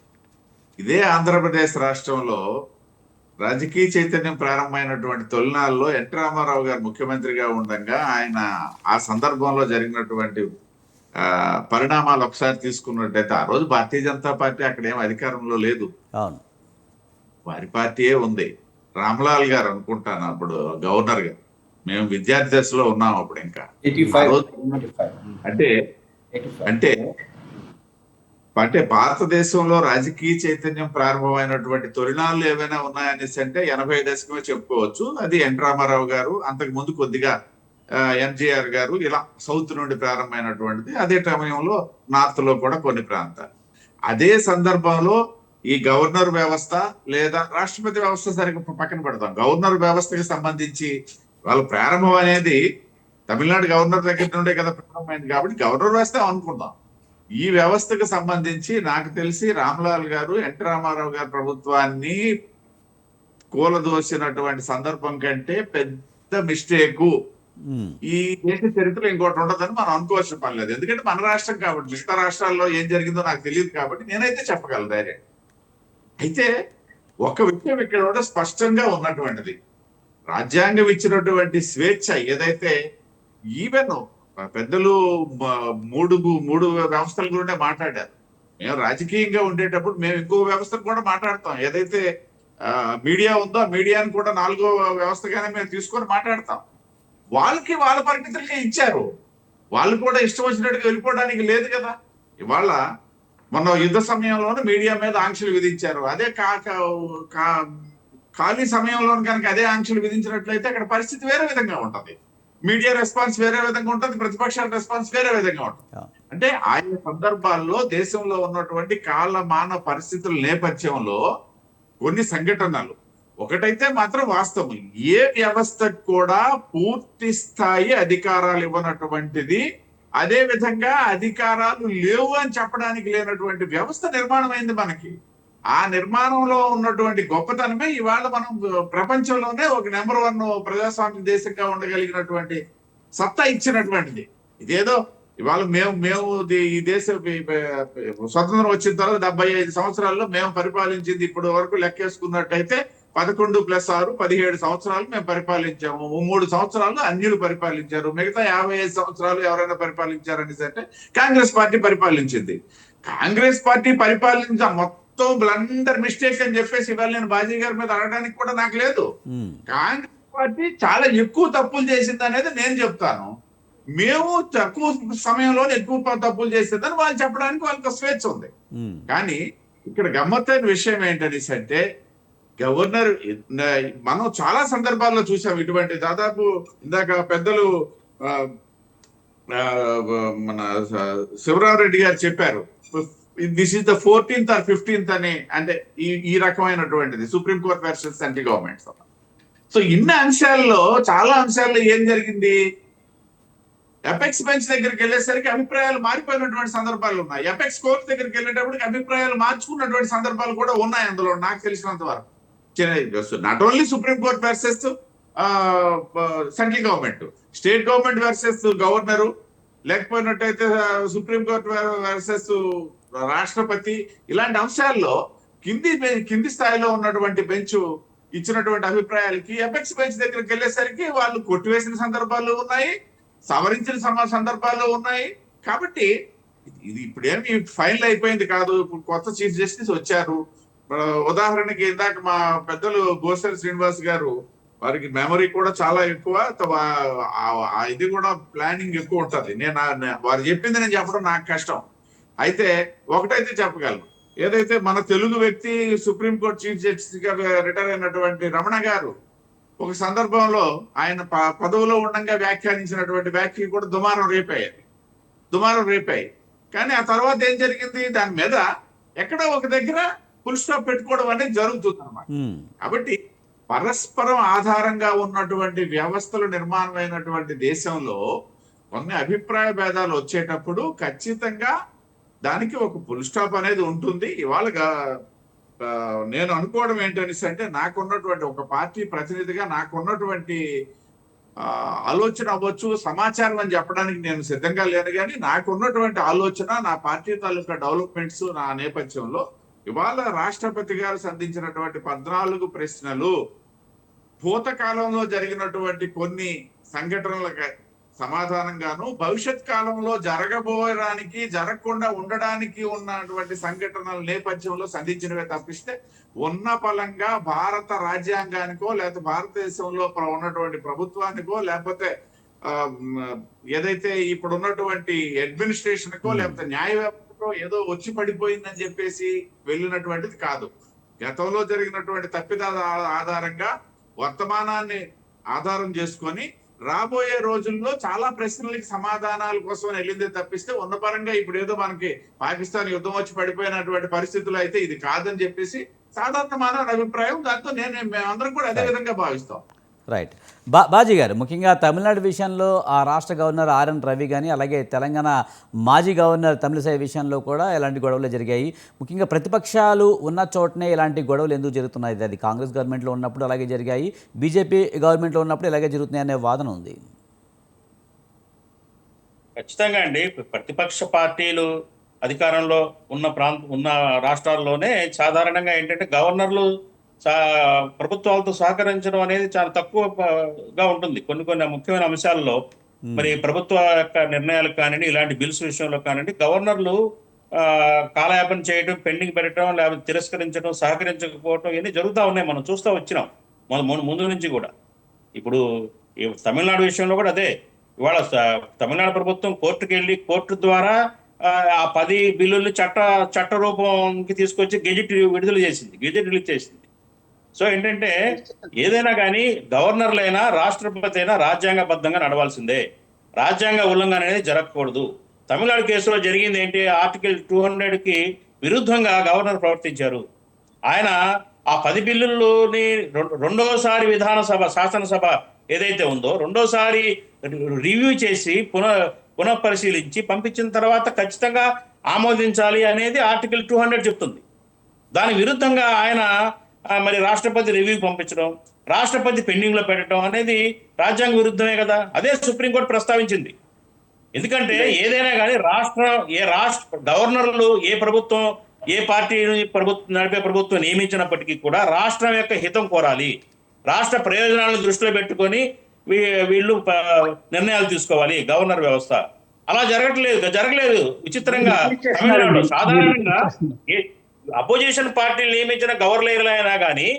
ఇదే ఆంధ్రప్రదేశ్ రాష్ట్రంలో రాజకీయ చైతన్యం ప్రారంభమైనటువంటి తొలినాళ్ళలో ఎన్టీ రామారావు గారు ముఖ్యమంత్రిగా ఉండగా ఆయన ఆ సందర్భంలో జరిగినటువంటి పరిణామాలు ఒకసారి తీసుకున్నట్టయితే ఆ రోజు భారతీయ జనతా పార్టీ అక్కడ ఏం అధికారంలో లేదు, వారి పార్టీయే ఉంది. రామ్లాల్ గారు అనుకుంటాను అప్పుడు గవర్నర్ గా, మేము విద్యార్థి దశలో ఉన్నాం అప్పుడు. ఇంకా అంటే అంటే భారతదేశంలో రాజకీయ చైతన్యం ప్రారంభమైనటువంటి తొలినాళ్ళు ఏవైనా ఉన్నాయనేసి అంటే 80 దశకమే చెప్పుకోవచ్చు. అది ఎన్ రామారావు గారు, అంతకు ముందు కొద్దిగా ఎంజీఆర్ గారు, ఇలా సౌత్ నుండి ప్రారంభమైనటువంటిది. అదే సమయంలో నార్త్ లో కూడా కొన్ని ప్రాంతాలు. అదే సందర్భంలో ఈ గవర్నర్ వ్యవస్థ లేదా రాష్ట్రపతి వ్యవస్థ సరిగ్గా పక్కన పెడతాం. గవర్నర్ వ్యవస్థకి సంబంధించి వాళ్ళ ప్రారంభం అనేది తమిళనాడు గవర్నర్ దగ్గర నుండే కదా ప్రారంభమైంది. కాబట్టి గవర్నర్ వ్యవస్థ అనుకుందాం. ఈ వ్యవస్థకు సంబంధించి నాకు తెలిసి రామ్లాల్ గారు ఎన్టీ రామారావు గారి ప్రభుత్వాన్ని కూలదోసినటువంటి సందర్భం కంటే పెద్ద మిస్టేక్ ఈ దేశ చరిత్రలో ఇంకోటి ఉండదని మనం అనుకోవాల్సిన పని లేదు. ఎందుకంటే మన రాష్ట్రం కాబట్టి, మిగతా రాష్ట్రాల్లో ఏం జరిగిందో నాకు తెలియదు కాబట్టి నేనైతే చెప్పగలను ధైర్యం. అయితే ఒక విషయం ఇక్కడ కూడా స్పష్టంగా ఉన్నటువంటిది, రాజ్యాంగం ఇచ్చినటువంటి స్వేచ్ఛ ఏదైతే, ఈవెన్ పెద్దలు మూడు వ్యవస్థల గురిండే మాట్లాడారు. మేము రాజకీయంగా ఉండేటప్పుడు మేము ఇంకో వ్యవస్థను కూడా మాట్లాడతాం. ఏదైతే మీడియా ఉందో ఆ మీడియాను కూడా 4వ వ్యవస్థగానే మేము తీసుకొని మాట్లాడతాం. వాళ్ళకి వాళ్ళ పరిమితులకే ఇచ్చారు. వాళ్ళు కూడా ఇష్టం వచ్చినట్టుగా వెళ్ళిపోవడానికి లేదు కదా. ఇవాళ మొన్న యుద్ధ సమయంలోనూ మీడియా మీద ఆంక్షలు విధించారు. అదే ఖాళీ సమయంలో కనుక అదే ఆంక్షలు విధించినట్లయితే అక్కడ పరిస్థితి వేరే విధంగా ఉంటది. మీడియా రెస్పాన్స్ వేరే విధంగా ఉంటుంది, ప్రతిపక్షాల రెస్పాన్స్ వేరే విధంగా ఉంటుంది. అంటే ఆయా సందర్భాల్లో దేశంలో ఉన్నటువంటి కాలమాన పరిస్థితుల నేపథ్యంలో కొన్ని సంఘటనలు ఒకటైతే మాత్రం వాస్తవం, ఏ వ్యవస్థకు కూడా పూర్తి స్థాయి అధికారాలు ఇవ్వనటువంటిది, అదే విధంగా అధికారాలు లేవు అని చెప్పడానికి లేనటువంటి వ్యవస్థ నిర్మాణం అయింది మనకి. ఆ నిర్మాణంలో ఉన్నటువంటి గొప్పతనమే ఇవాళ మనం ప్రపంచంలోనే ఒక నెంబర్ 1 ప్రజాస్వామ్య దేశంగా ఉండగలిగినటువంటి సత్తా ఇచ్చినటువంటిది. ఇదేదో ఇవాళ మేము ఈ దేశ స్వతంత్రం వచ్చిన తర్వాత 75 సంవత్సరాల్లో మేము పరిపాలించింది ఇప్పటి వరకు లెక్కేసుకున్నట్టయితే 11+6 17 సంవత్సరాలు మేము పరిపాలించాము. 3 సంవత్సరాలు అన్యులు పరిపాలించారు, మిగతా 55 సంవత్సరాలు ఎవరైనా పరిపాలించారనేసి అంటే కాంగ్రెస్ పార్టీ పరిపాలించింది. కాంగ్రెస్ పార్టీ మొత్తం బ్లండర్ మిస్టేక్ అని చెప్పేసి ఇవాళ నేను బాజీ గారి మీద అడగడానికి కూడా నాకు లేదు. కాంగ్రెస్ పార్టీ చాలా ఎక్కువ తప్పులు చేసింది అనేది నేను చెప్తాను. మేము తక్కువ సమయంలో ఎక్కువ తప్పులు చేసేదని వాళ్ళు చెప్పడానికి వాళ్ళకి స్వేచ్ఛ ఉంది. కానీ ఇక్కడ గమ్మత్తైన విషయం ఏంటనేసి అంటే గవర్నర్, మనం చాలా సందర్భాల్లో చూసాం ఇటువంటి, దాదాపు ఇందాక పెద్దలు మన శివరామరెడ్డి గారు చెప్పారు, this is the 14th or 15th అని, అంటే ఈ రకమైనటువంటిది Supreme Court versus central government. So ఇన్ని అంశాల్లో చాలా అంశాల్లో ఏం జరిగింది, ఎపెక్స్ బెంచ్ దగ్గరికి వెళ్ళేసరికి అభిప్రాయాలు మారిపోయినటువంటి సందర్భాలు ఉన్నాయి. ఎపెక్స్ కోర్టు దగ్గరికి వెళ్ళేటప్పటికి అభిప్రాయాలు మార్చుకున్నటువంటి సందర్భాలు కూడా ఉన్నాయి అందులో నాకు తెలిసినంత వరకు. Not only Supreme Court versus central government, state government versus governor, లేకపోయినట్టయితే సుప్రీంకోర్టు వర్సెస్ రాష్ట్రపతి, ఇలాంటి అంశాల్లో కింది స్థాయిలో ఉన్నటువంటి బెంచ్ ఇచ్చినటువంటి అభిప్రాయాలకి ఎపెక్స్ బెంచ్ దగ్గరికి వెళ్ళేసరికి వాళ్ళు కొట్టివేసిన సందర్భాలు ఉన్నాయి, సవరించిన సందర్భాలు ఉన్నాయి. కాబట్టి ఇది ఇప్పుడేమి ఫైనల్ అయిపోయింది కాదు, ఇప్పుడు కొత్త చీఫ్ జస్టిస్ వచ్చారు. ఉదాహరణకి ఇందాక మా పెద్దలు గోసెల్ శ్రీనివాస్ గారు, వారికి మెమరీ కూడా చాలా ఎక్కువ, ఇది కూడా ప్లానింగ్ ఎక్కువ ఉంటది. వారు చెప్పింది నేను చెప్పడం నాకు కష్టం. అయితే ఒకటైతే చెప్పగలను, ఏదైతే మన తెలుగు వ్యక్తి సుప్రీంకోర్టు చీఫ్ జస్టిస్ గా రిటైర్ అయినటువంటి రమణ గారు ఒక సందర్భంలో ఆయన పదవిలో ఉండగా వ్యాఖ్యానించినటువంటి వ్యాఖ్యలు కూడా దుమారం రేపాయి. కానీ ఆ తర్వాత ఏం జరిగింది, దాని మీద ఎక్కడో ఒక దగ్గర ఫుల్ స్టాప్ పెట్టుకోవడం అనేది జరుగుతుంది అన్నమాట. కాబట్టి పరస్పరం ఆధారంగా ఉన్నటువంటి వ్యవస్థలు నిర్మాణమైనటువంటి దేశంలో కొన్ని అభిప్రాయ భేదాలు వచ్చేటప్పుడు ఖచ్చితంగా దానికి ఒక ఫుల్ స్టాప్ అనేది ఉంటుంది. ఇవాళ నేను అనుకోవడం ఏంటనేసి అంటే, నాకున్నటువంటి ఒక పార్టీ ప్రతినిధిగా నాకున్నటువంటి ఆలోచన అవ్వచ్చు, సమాచారం అని చెప్పడానికి నేను సిద్ధంగా లేను. కానీ నాకున్నటువంటి ఆలోచన, నా పార్టీ తాలూకా డెవలప్మెంట్స్ నా నేపథ్యంలో ఇవాళ రాష్ట్రపతి గారు సంధించినటువంటి 14 ప్రశ్నలు భూతకాలంలో జరిగినటువంటి కొన్ని సంఘటనలకు సమాధానంగాను, భవిష్యత్ కాలంలో జరగకుండా ఉండడానికి ఉన్నటువంటి సంఘటనల నేపథ్యంలో సంధించినవే తప్పిస్తే ఉన్న పలంగా భారత రాజ్యాంగానికో లేకపోతే భారతదేశంలో ఉన్నటువంటి ప్రభుత్వానికో లేకపోతే ఏదైతే ఇప్పుడు ఉన్నటువంటి అడ్మినిస్ట్రేషన్కో లేకపోతే న్యాయ వ్యవస్థకో ఏదో వచ్చి పడిపోయిందని చెప్పేసి వెళ్ళినటువంటిది కాదు. గతంలో జరిగినటువంటి తప్పిదాల ఆధారంగా వర్తమానాన్ని ఆధారం చేసుకొని రాబోయే రోజుల్లో చాలా ప్రశ్నలకి సమాధానాల కోసం వెళ్ళిందే తప్పిస్తే ఉన్న పరంగా ఇప్పుడు ఏదో మనకి పాకిస్తాన్ యుద్ధం వచ్చి పడిపోయినటువంటి పరిస్థితులు అయితే ఇది కాదని చెప్పేసి సాధారణ మానవ అభిప్రాయం. దాంతో మేమందరం కూడా అదే విధంగా భావిస్తాం. రైట్. బాజీ గారు, ముఖ్యంగా తమిళనాడు విషయంలో ఆ రాష్ట్ర గవర్నర్ ఆర్ఎన్ రవి కానీ, అలాగే తెలంగాణ మాజీ గవర్నర్ తమిళిసై విషయంలో కూడా ఇలాంటి గొడవలు జరిగాయి. ముఖ్యంగా ప్రతిపక్షాలు ఉన్న చోటనే ఇలాంటి గొడవలు ఎందుకు జరుగుతున్నాయి? అది కాంగ్రెస్ గవర్నమెంట్లో ఉన్నప్పుడు అలాగే జరిగాయి, బీజేపీ గవర్నమెంట్లో ఉన్నప్పుడు ఇలాగే జరుగుతున్నాయి అనే వాదన ఉంది. ఖచ్చితంగా అండి. ప్రతిపక్ష పార్టీలు అధికారంలో ఉన్న రాష్ట్రాల్లోనే సాధారణంగా ఏంటంటే గవర్నర్లు ప్రభుత్వాలతో సహకరించడం అనేది చాలా తక్కువగా ఉంటుంది. కొన్ని ముఖ్యమైన అంశాల్లో మరి ప్రభుత్వ యొక్క నిర్ణయాలకు కానివ్వండి, ఇలాంటి బిల్స్ విషయంలో కానివ్వండి, గవర్నర్లు కాలయాపన చేయడం, పెండింగ్ పెట్టడం, లేకపోతే తిరస్కరించడం, సహకరించకపోవడం ఇవన్నీ జరుగుతూ ఉన్నాయి. మనం చూస్తూ వచ్చినాం ముందు నుంచి కూడా. ఇప్పుడు తమిళనాడు విషయంలో కూడా అదే. ఇవాళ తమిళనాడు ప్రభుత్వం కోర్టుకు వెళ్ళి కోర్టు ద్వారా ఆ 10 బిల్లుల్ని చట్ట రూపంకి తీసుకొచ్చి గెజెట్ రిలీజ్ చేసింది. సో ఏంటంటే ఏదైనా కానీ గవర్నర్లైనా రాష్ట్రపతి అయినా రాజ్యాంగబద్ధంగా నడవాల్సిందే. రాజ్యాంగ ఉల్లంఘన అనేది జరగకూడదు. తమిళనాడు కేసులో జరిగింది ఏంటి? ఆర్టికల్ 200కి విరుద్ధంగా గవర్నర్ ప్రవర్తించారు. ఆయన ఆ 10 బిల్లుల్ని రెండోసారి శాసనసభ ఏదైతే ఉందో రెండోసారి రివ్యూ చేసి పునఃపరిశీలించి పంపించిన తర్వాత ఖచ్చితంగా ఆమోదించాలి అనేది ఆర్టికల్ 200 చెప్తుంది. దాని విరుద్ధంగా ఆయన మరి రాష్ట్రపతి రివ్యూ పంపించడం, రాష్ట్రపతి పెండింగ్ లో పెట్టడం అనేది రాజ్యాంగ విరుద్ధమే కదా. అదే సుప్రీంకోర్టు ప్రస్తావించింది. ఎందుకంటే ఏదైనా కానీ గవర్నర్లు ఏ ప్రభుత్వం ఏ పార్టీ నడిపే ప్రభుత్వం నియమించినప్పటికీ కూడా రాష్ట్రం యొక్క హితం కోరాలి, రాష్ట్ర ప్రయోజనాలను దృష్టిలో పెట్టుకొని వీళ్ళు నిర్ణయాలు తీసుకోవాలి. గవర్నర్ వ్యవస్థ అలా జరగలేదు. విచిత్రంగా తమిళనాడులో సాధారణంగా అపోజిషన్ పార్టీలు నియమించిన గవర్నర్లు అయినా కానీ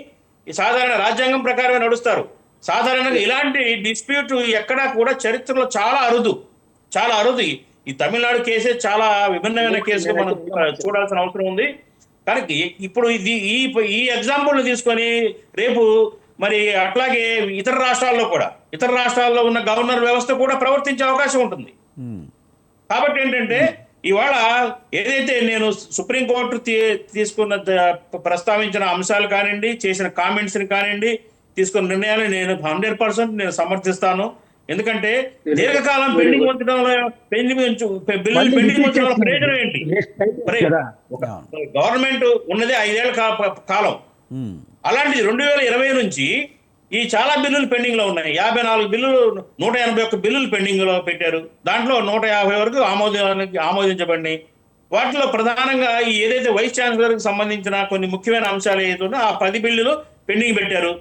సాధారణ రాజ్యాంగం ప్రకారమే నడుస్తారు. సాధారణంగా ఇలాంటి డిస్ప్యూట్ ఎక్కడా కూడా చరిత్రలో చాలా అరుదు. ఈ తమిళనాడు కేసే చాలా విభిన్నమైన కేసుగా మనం చూడాల్సిన అవసరం ఉంది. కానీ ఇప్పుడు ఈ ఎగ్జాంపుల్ తీసుకొని రేపు మరి అట్లాగే ఇతర రాష్ట్రాల్లో ఉన్న గవర్నర్ వ్యవస్థ కూడా ప్రవర్తించే అవకాశం ఉంటుంది. కాబట్టి ఏంటంటే ఇవాళ ఏదైతే నేను సుప్రీంకోర్టు ప్రస్తావించిన అంశాలు కానివ్వండి, చేసిన కామెంట్స్ ని కానివ్వండి, తీసుకున్న నిర్ణయాలు నేను 100% నేను సమర్థిస్తాను. ఎందుకంటే దీర్ఘకాలం పెండింగ్ ఉంచడంలో ప్రయోజనం ఏంటి? గవర్నమెంట్ ఉన్నదే 5 ఏళ్ల కాలం. అలాంటిది 2020 నుంచి ఈ చాలా బిల్లులు పెండింగ్ లో ఉన్నాయి. 54 బిల్లులు 181 బిల్లులు పెండింగ్ లో పెట్టారు. దాంట్లో 150 వరకు ఆమోదించబడినాయి. వాటిలో ప్రధానంగా ఈ ఏదైతే వైస్ ఛాన్సలర్ కి సంబంధించిన కొన్ని ముఖ్యమైన అంశాలు ఏదైతే ఆ 10 బిల్లులు పెండింగ్ పెట్టారు.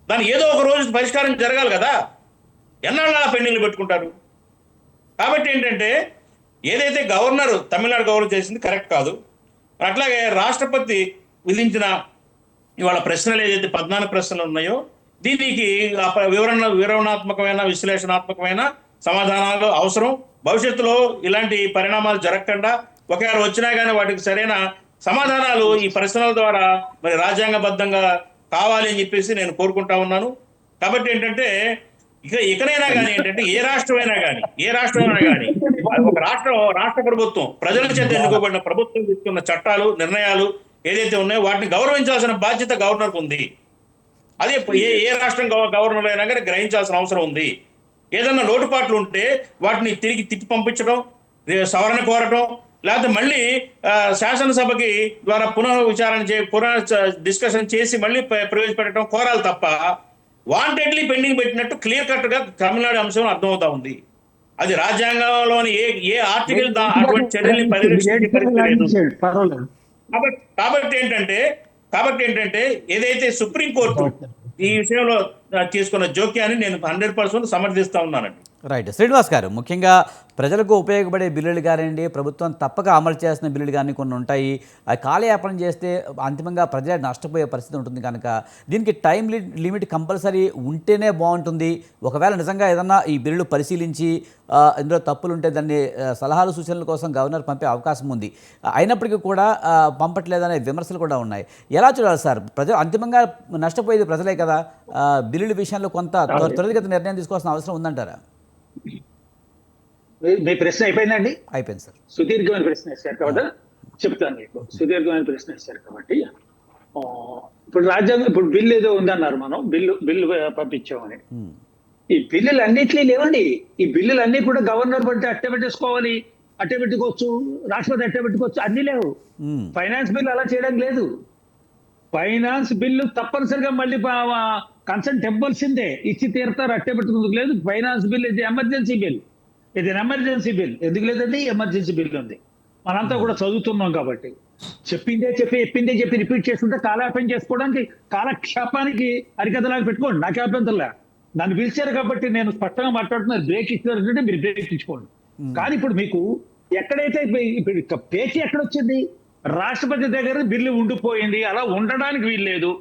దాన్ని ఏదో ఒక రోజు పరిష్కారం జరగాలి కదా. ఎన్నాళ్ళ పెండింగ్లు పెట్టుకుంటారు? కాబట్టి ఏంటంటే ఏదైతే తమిళనాడు గవర్నర్ చేసింది కరెక్ట్ కాదు. అట్లాగే రాష్ట్రపతి విధించిన ఇవాళ ప్రశ్నలు ఏదైతే 14 ప్రశ్నలు ఉన్నాయో దీనికి వివరణాత్మకమైన విశ్లేషణాత్మకమైన సమాధానాలు అవసరం. భవిష్యత్తులో ఇలాంటి పరిణామాలు జరగకుండా ఒకవేళ వచ్చినా కానీ వాటికి సరైన సమాధానాలు ఈ ప్రశ్నల ద్వారా మరి రాజ్యాంగబద్ధంగా కావాలి అని చెప్పేసి నేను కోరుకుంటా ఉన్నాను. కాబట్టి ఏంటంటే ఇకనైనా కానీ ఏంటంటే ఏ రాష్ట్రమైనా కానీ ఒక రాష్ట్ర ప్రభుత్వం ప్రజల చేత ఎన్నుకోబడిన ప్రభుత్వం తీసుకున్న చట్టాలు నిర్ణయాలు ఏదైతే ఉన్నాయో వాటిని గౌరవించాల్సిన బాధ్యత గవర్నర్కు ఉంది. అదే ఏ రాష్ట్రం గవర్నర్ అయినా కానీ గ్రహించాల్సిన అవసరం ఉంది. ఏదన్నా లోటుపాట్లు ఉంటే వాటిని తిరిగి తిప్పి పంపించడం, సవరణ కోరటం, లేకపోతే మళ్ళీ శాసనసభకి ద్వారా డిస్కషన్ చేసి మళ్ళీ ప్రవేశపెట్టడం కోరాలి తప్ప వాంటెడ్లీ పెండింగ్ పెట్టినట్టు క్లియర్ కట్ గా తమిళనాడు అంశం అర్థమవుతా ఉంది. అది రాజ్యాంగంలోని ఏ ఆర్టికల్ అటువంటి చర్యల్ని పరిరక్షించలేదు. కాబట్టి ఏంటంటే ఏదైతే సుప్రీంకోర్టు ఈ విషయంలో తీసుకున్న జోక్యాన్ని నేను 100% సమర్థిస్తా ఉన్నానండి. రైట్. శ్రీనివాస్ గారు, ముఖ్యంగా ప్రజలకు ఉపయోగపడే బిల్లులు కానివ్వండి, ప్రభుత్వం తప్పక అమలు చేసిన బిల్లులు కానీ కొన్ని ఉంటాయి. అవి కాలయాపన చేస్తే అంతిమంగా ప్రజలు నష్టపోయే పరిస్థితి ఉంటుంది కనుక దీనికి టైం లిమిట్ కంపల్సరీ ఉంటేనే బాగుంటుంది. ఒకవేళ నిజంగా ఏదన్నా ఈ బిల్లులు పరిశీలించి ఇందులో తప్పులుంటే దాన్ని సలహాలు సూచనల కోసం గవర్నర్ పంపే అవకాశం ఉంది. అయినప్పటికీ కూడా పంపట్లేదనే విమర్శలు కూడా ఉన్నాయి. ఎలా చూడాలి సార్? ప్రజలు అంతిమంగా నష్టపోయేది ప్రజలే కదా. బిల్లుల విషయంలో కొంత త్వరితగతిన నిర్ణయం తీసుకోవాల్సిన అవసరం ఉందంటారా? మీ ప్రశ్న అయిపోయిందండి? అయిపోయింది సార్. సుదీర్ఘమైన ప్రశ్న వేశారు కాబట్టి చెప్తాను మీకు. సుదీర్ఘమైన ప్రశ్న వేశారు కాబట్టి ఇప్పుడు బిల్లు ఏదో ఉందన్నారు, మనం బిల్లు పంపించామని. ఈ బిల్లులు అన్నింటినీ లేవండి. ఈ బిల్లులన్నీ కూడా గవర్నర్ బట్టి అట్టే పెట్టేసుకోవాలి, అట్టే పెట్టుకోవచ్చు, రాష్ట్రపతి అట్టే పెట్టుకోవచ్చు, అన్ని లేవు. ఫైనాన్స్ బిల్లు అలా చేయడం లేదు. ఫైనాన్స్ బిల్లు తప్పనిసరిగా మళ్ళీ కన్సెంట్ ఇవ్వాల్సిందే, ఇచ్చి తీరుతారు, అట్టే పెట్టుకుందుకు లేదు. ఫైనాన్స్ బిల్ ఇది ఎమర్జెన్సీ బిల్. ఇది ఎమర్జెన్సీ బిల్. ఎందుకు లేదండి? ఎమర్జెన్సీ బిల్ ఉంది. మనంతా కూడా చదువుతున్నాం కాబట్టి చెప్పిందే చెప్పి రిపీట్ చేసుకుంటే కాలయాపన చేసుకోవడానికి, కాలక్షేపానికి అరికథలాగా పెట్టుకోండి. నాకు అభ్యంతరంలే. నన్ను పిలిచారు కాబట్టి నేను స్పష్టంగా మాట్లాడుతున్నారు. బ్రేక్ ఇచ్చినారంటే మీరు బ్రేక్ ఇచ్చుకోండి. కానీ ఇప్పుడు మీకు ఎక్కడైతే పేచీ ఎక్కడొచ్చింది? రాష్ట్రపతి దగ్గర బిల్లు ఉండిపోయింది. అలా ఉండడానికి వీల్లేదు.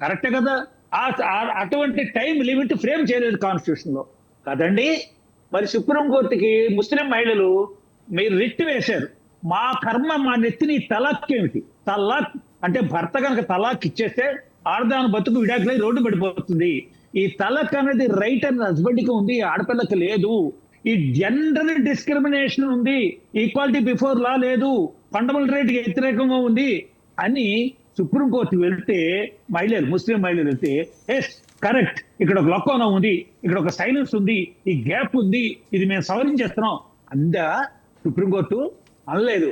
కరెక్టే కదా. అటువంటి టైం లిమిట్ ఫ్రేమ్ చేయలేదు కాన్స్టిట్యూషన్ లో కదండి. మరి సుప్రీంకోర్టుకి ముస్లిం మహిళలు మీరు రిట్ వేశారు. మా కర్మ మా నెత్తిని తలాక్ ఏమిటి? తలాక్ అంటే భర్త కనుక తలాక్ ఇచ్చేస్తే ఆడదాని బతుకు విడాకులై రోడ్డు పడిపోతుంది. ఈ తలాక్ అనేది రైట్ అండ్ హస్బెండ్ కి ఉంది, ఆడపిల్లకి లేదు. ఈ జెండర్ డిస్క్రిమినేషన్ ఉంది, ఈక్వాలిటీ బిఫోర్ లా లేదు, ఫండమెంటల్ రైట్ కి వ్యతిరేకంగా ఉంది అని సుప్రీంకోర్టు వెళ్తే మహిళలు, ముస్లిం మహిళలు వెళ్తే ఎస్ కరెక్ట్, ఇక్కడ ఒక లక్కోన ఉంది, ఇక్కడ ఒక సైలెన్స్ ఉంది, ఈ గ్యాప్ ఉంది, ఇది మేము సవరించేస్తున్నాం అందా సుప్రీంకోర్టు? అనలేదు.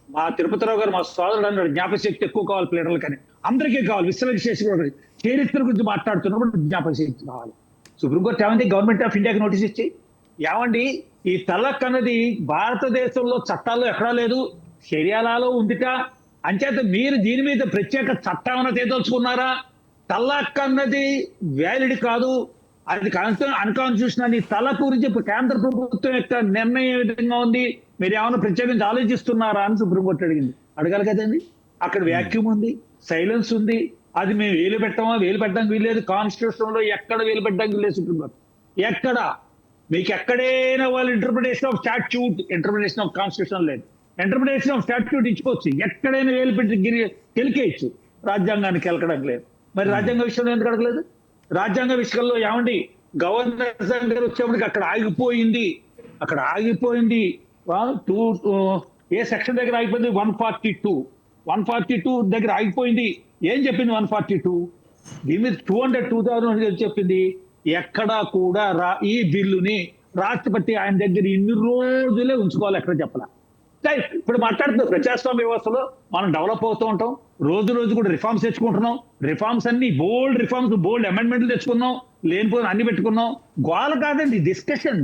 మా తిరుపతిరావు గారు మా సోదరుడు అన్నాడు, జ్ఞాపశక్తి ఎక్కువ కావాలి ప్లేటర్లకని. అందరికీ కావాలి, విశ్లేషణ చరిత్ర గురించి మాట్లాడుతున్నప్పుడు జ్ఞాపశక్తి కావాలి. సుప్రీంకోర్టు ఏమంది? గవర్నమెంట్ ఆఫ్ ఇండియాకి నోటీస్ ఇచ్చి ఏమండి ఈ తలక్ అన్నది భారతదేశంలో చట్టాల్లో ఎక్కడా లేదు, షరియాలో ఉందిట, అంచేత మీరు దీని మీద ప్రత్యేక చట్టం అన్నది ఏదలుచుకున్నారా? తలాక్ అన్నది వ్యాలిడ్ కాదు, అది అన్కాన్స్టిట్యూషన్ అని తలాక్ గురించి కేంద్ర ప్రభుత్వం యొక్క నిర్ణయం ఏ విధంగా ఉంది, మీరు ఏమైనా ప్రత్యేకించి ఆలోచిస్తున్నారా అని సుప్రీంకోర్టు అడిగింది. అడగాలి కదండి. అక్కడ వ్యాక్యూమ్ ఉంది, సైలెన్స్ ఉంది, అది మేము వేలు పెట్టడానికి వీల్లేదు, కాన్స్టిట్యూషన్ లో ఎక్కడ వేలు పెట్టడానికి వీల్లేదు సుప్రీంకోర్టు. ఎక్కడ మీకు ఎక్కడైనా వాళ్ళు interpretation of statute, interpretation of constitution లేదు, ఇంటర్ప్రిటేషన్ ఆఫ్ స్టాట్యూట్ ఇచ్చుకోవచ్చు, ఎక్కడైనా వేలు పెట్టి తెలికేయచ్చు, రాజ్యాంగానికి వెళ్ళడం లేదు. మరి రాజ్యాంగ విషయంలో ఎందుకు అడగలేదు? రాజ్యాంగ విషయంలో ఏమండి గవర్నర్ దగ్గర వచ్చేప్పటికి అక్కడ ఆగిపోయింది ఏ సెక్షన్ దగ్గర ఆగిపోయింది? 142 దగ్గర ఆగిపోయింది. ఏం చెప్పింది 142? దీని మీద 200,000 చెప్పింది. ఎక్కడా కూడా ఈ బిల్లుని రాష్ట్రపతి ఆయన దగ్గర ఇన్ని రోజులే ఉంచుకోవాలి, ఎక్కడ చెప్పాల. ఇప్పుడు మాట్లాడుతున్నాం ప్రజాస్వామ్య వ్యవస్థలో మనం డెవలప్ అవుతూ ఉంటాం, రోజు కూడా రిఫార్మ్స్ తెచ్చుకుంటున్నాం, రిఫార్మ్స్ అన్ని బోల్డ్ అమెండ్మెంట్లు తెచ్చుకున్నాం, లేనిపోయిన అన్ని పెట్టుకున్నాం. గోల కాదండి, డిస్కషన్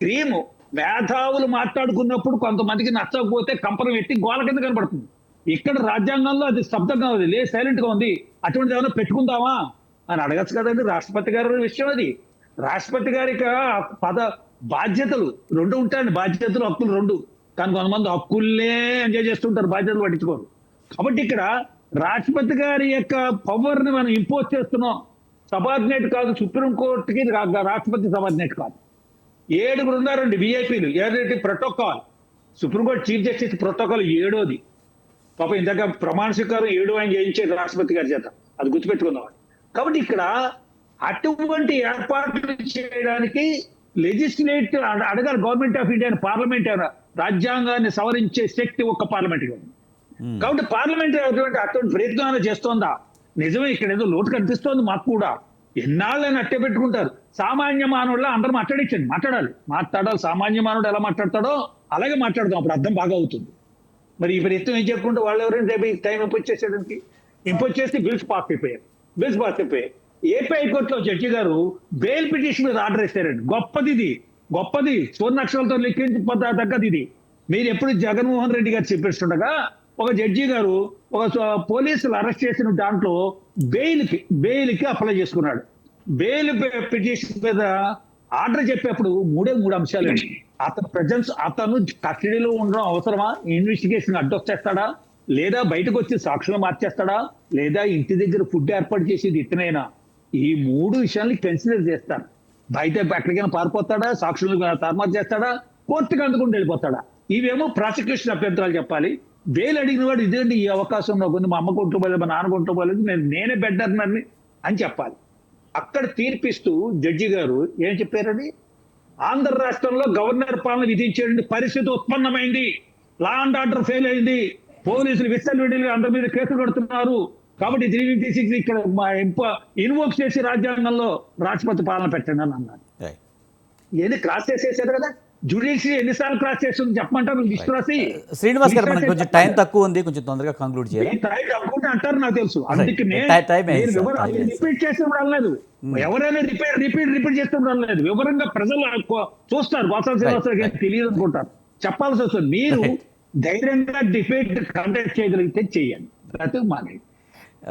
క్రీమ్. మేధావులు మాట్లాడుకున్నప్పుడు కొంతమందికి నచ్చకపోతే కంపరం పెట్టి గోల కింద కనబడుతుంది. ఇక్కడ రాజ్యాంగంలో అది స్తబ్దంగా ఉంది, లేదు సైలెంట్ గా ఉంది, అటువంటి ఏమైనా పెట్టుకుందామా అని అడగచ్చు కదండి. రాష్ట్రపతి గారి విషయం అది. రాష్ట్రపతి గారికి బాధ్యతలు రెండు ఉంటాయండి, బాధ్యతలు హక్కులు రెండు. కానీ కొంతమంది హక్కుల్నే ఎంజాయ్ చేస్తుంటారు, బాధ్యతలు పట్టించుకోరు. కాబట్టి ఇక్కడ రాష్ట్రపతి గారి యొక్క పవర్ ని మనం ఇంపోజ్ చేస్తున్నాం. సబార్డినేట్ కాదు, సుప్రీంకోర్టుకి రాష్ట్రపతి సబార్డినేట్ కాదు. 7 ఉన్నారండి విఐపీలు, ఏదైతే protocol, Supreme Court chief justice protocol 7ది. పాప ఇందాక ప్రమాణ స్వీకారం 7 ఆయన చేయించేది రాష్ట్రపతి గారి చేత, అది గుర్తుపెట్టుకుందాం. కాబట్టి ఇక్కడ అటువంటి ఏర్పాట్లు చేయడానికి లెజిస్లేటివ్ అడగాలి గవర్నమెంట్ ఆఫ్ ఇండియా, పార్లమెంట్ రాజ్యాంగాన్ని సవరించే శక్తి ఒక్క పార్లమెంట్. కాబట్టి పార్లమెంట్ అటువంటి ప్రయత్నాలు చేస్తోందా? నిజమే, ఇక్కడ ఏదో లోటు కనిపిస్తోంది మాకు కూడా. ఎన్నాళ్ళని అట్టే పెట్టుకుంటారు. సామాన్య మానవుల్లో అందరూ మాట్లాడాలి. సామాన్య మానవుడు ఎలా మాట్లాడతాడో అలాగే మాట్లాడదాం, అప్పుడు అర్థం బాగా అవుతుంది. మరి ఈ ప్రయత్నం ఏం చెప్పుకుంటే వాళ్ళు ఎవరైనా టైం ఇంపోజ్ చేసేదానికి ఇంపోజ్ చేసి బిల్స్ పాస్ అయిపోయాయి. ఏపీ హైకోర్టులో జడ్జి గారు బెయిల్ పిటిషన్ మీద ఆర్డర్ ఇస్తారండి. గొప్పది స్వర్ణాక్షరాలతో లెక్కించి తగ్గది ఇది. మీరు ఎప్పుడు జగన్మోహన్ రెడ్డి గారు చెప్పేస్తుండగా ఒక జడ్జి గారు ఒక పోలీసులు అరెస్ట్ చేసిన దాంట్లో బెయిల్కి అప్లై చేసుకున్నాడు. బెయిల్ పిటిషన్ మీద ఆర్డర్ చెప్పేప్పుడు 3 అంశాలు. అతను కస్టడీలో ఉండడం అవసరమా, ఇన్వెస్టిగేషన్ అడ్డొచ్చేస్తాడా, లేదా బయటకు వచ్చి సాక్షులు మార్చేస్తాడా, లేదా ఇంటి దగ్గర ఫుడ్ ఏర్పాటు చేసేది ఇతనైనా, ఈ 3 విషయాల్ని కన్సిడర్ చేస్తారు. బయట ఎక్కడికైనా పారిపోతాడా, సాక్షులు తారుమారు చేస్తాడా, కోర్టుకు అందుకుంటూ వెళ్ళిపోతాడా, ఇవేమో ప్రాసిక్యూషన్ అభ్యంతరాలు చెప్పాలి. బెయిల్ అడిగిన వాడు ఇదేంటి ఈ అవకాశం నాకు ఉంది, మా అమ్మ కొంటుకోలేదు, మా నాన్న కొంటుకోలేదు, నేనే బెడ్డర్నని అని చెప్పాలి. అక్కడ తీర్పిస్తూ జడ్జి గారు ఏం చెప్పారని, ఆంధ్ర రాష్ట్రంలో గవర్నర్ పాలన విధించే పరిస్థితి ఉత్పన్నమైంది, లా అండ్ ఆర్డర్ ఫెయిల్ అయింది, పోలీసులు విచ్చలవిడిగా అందరి మీద కేసులు కడుతున్నారు, కాబట్టి 356 ఇక్కడ ఇన్వోక్ చేసి రాజ్యాంగంలో రాష్ట్రపతి పాలన పెట్టండి అని అన్నారు. ఏది క్రాస్ చేసేసారు కదా, జ్యుడిషియరీ ఎన్నిసార్లు క్రాస్ చేస్తుంది చెప్పమంటారు లిస్ట్ రాసి. శ్రీనివాస్ గారు మనకి కొంచెం టైం తక్కువ ఉంది, కొంచెం తొందరగా కంక్లూడ్ చేయాలి. అనుకుంటే అంటారు నాకు తెలుసు, అందుకే రిపీట్ చేసినప్పుడు అనలేదు, ఎవరైనా రిపీట్ చేసినప్పుడు అనలేదు, వివరంగా ప్రజలు చూస్తారు, వాసాల శ్రీనివాసరావు తెలియదు అనుకుంటారు, చెప్పాల్సి వస్తుంది. మీరు ధైర్యంగా డిబేట్ కండక్ట్ చేయగలిగితే చెయ్యండి, ప్రతి మానేది.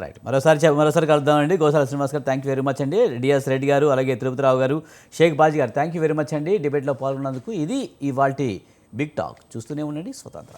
రైట్, మరోసారి కలుద్దామండి. గోసాల శ్రీనివాస్ గారు థ్యాంక్ యూ వెరీ మచ్ అండి. డిఎస్ రెడ్డి గారు, అలాగే తిరుపతిరావు గారు, షేక్ బాజీ గారు థ్యాంక్ యూ వెరీ మచ్ అండి డిబేట్లో పాల్గొన్నందుకు. ఇది ఇవాల్టి బిగ్ టాక్. చూస్తూనే ఉండండి స్వతంత్ర.